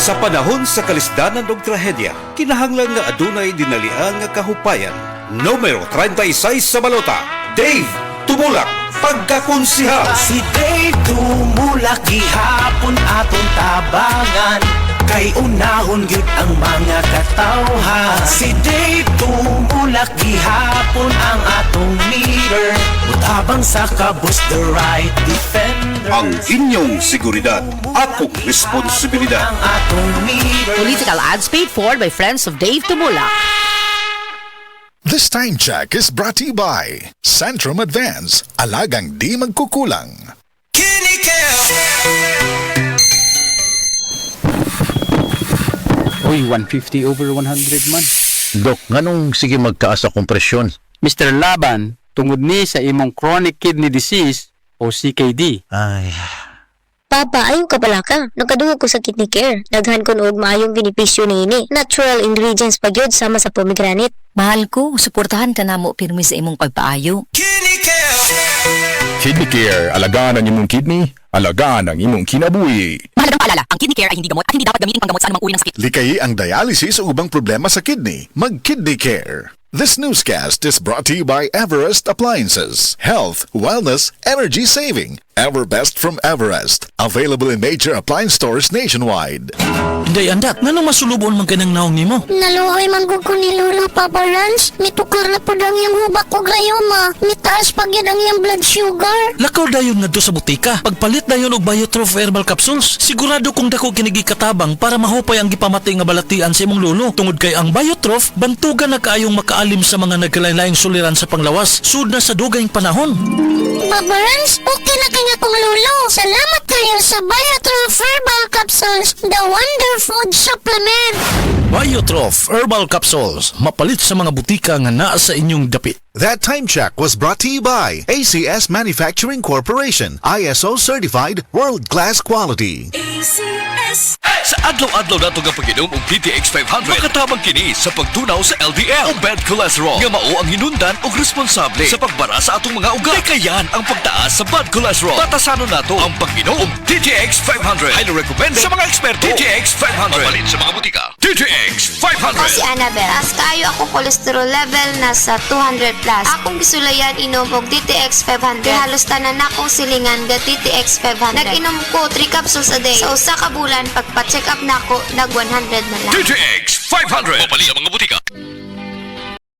Sa panahon sa kalisdanan ug trahedya, kinahanglan nga adunay dinalian nga kahupayan. Numero 36 sa balota, Dave Tumulak, pagkakonsihal. Si Dave Tumulak, gihapon aton tabangan, kay unahon gyud ang mga katawhan. Si Dave Tumulak, gihapon ang atong leader, mutabang sa kabus, the right defender. Ang inyong seguridad, akong responsibilidad. Ang atong leader. Political ads paid for by friends of Dave Tumulak. This time check is brought to you by Centrum Advance, alagang di magkukulang. Uy, 150 over 100 man. Dok, nganong sige magtaas sa kompresyon? Mr. Laban, tungod ni sa imong chronic kidney disease o CKD. Ay, Papa, ayaw ka pala ka. Nagkadungog ko sa kidney care. Daghan ko og maayong benepisyo niini. Natural ingredients pa gyud sama sa pomegranate. Mahal ko, suportahan ka namo pirmi sa imong pagpaayo. Kidney Care, alagaan ang imong kidney, alagaan ang imong kinabuhi. Mahalagang paalala, ang kidney care ay hindi gamot at hindi dapat gamitin panggamot sa anumang uri ng sakit. Likayi ang dialysis o ubang problema sa kidney. Mag-Kidney Care. This newscast is brought to you by Everest Appliances. Health, wellness, energy saving. Everbest from Everest. Available in major appliance stores nationwide. Day andak, ngano masulubon man kanang naong nimo? Naluoy man gud ko ni Lolo, Papa Lance. Mitukar na po ang iyang hubak ko grayoma. Mitaas pa gyud ang iyang blood sugar. Lakaw dayon ngadto sa butika. Pagpalit dayon og Biotrof herbal capsules, sigurado kung dako kinigi katabang para mahupay ang gipamatay nga balatian sa imong lolo. Tungod kay ang Biotrof bantugan na kaayong makaalim sa mga nagkalain-laing suliran sa panglawas sud na sa dugayng panahon. Papa Lance, okay na kanya kong Lolo. Salamat kayo sa Biotrof Herbal Capsules, the wonder food supplement. Biotrof herbal capsules, mapalit sa mga butika nga naa sa inyong dapit. That time check was brought to you by ACS Manufacturing Corporation. ISO certified world-class quality. ACS. Sa adlaw-adlaw nato nga pag-inom og DTX 500, makatabang kini sa pagtunaw sa LDL o bad cholesterol nga mao ang hinundan og responsable sa pagbara sa atong mga ugat. Kayan ang pagtaas sa bad cholesterol. Batasanon nato ang pag-inom og DTX 500. Highly recommended sa mga eksperto. DTX 500. Mapalit sa mga butika. DTX 500. Ako si Annabel. As kayo ako cholesterol level nasa 200 plus. Akong gisulayan inom og DTX 500. Halos tanan akong silingan ga DTX 500. Nag-inom ko 3 capsules a day. Sa usa ka bulan pagpa-check up nako nag 100 na lang. DTX 500. Mapali ang mga butika.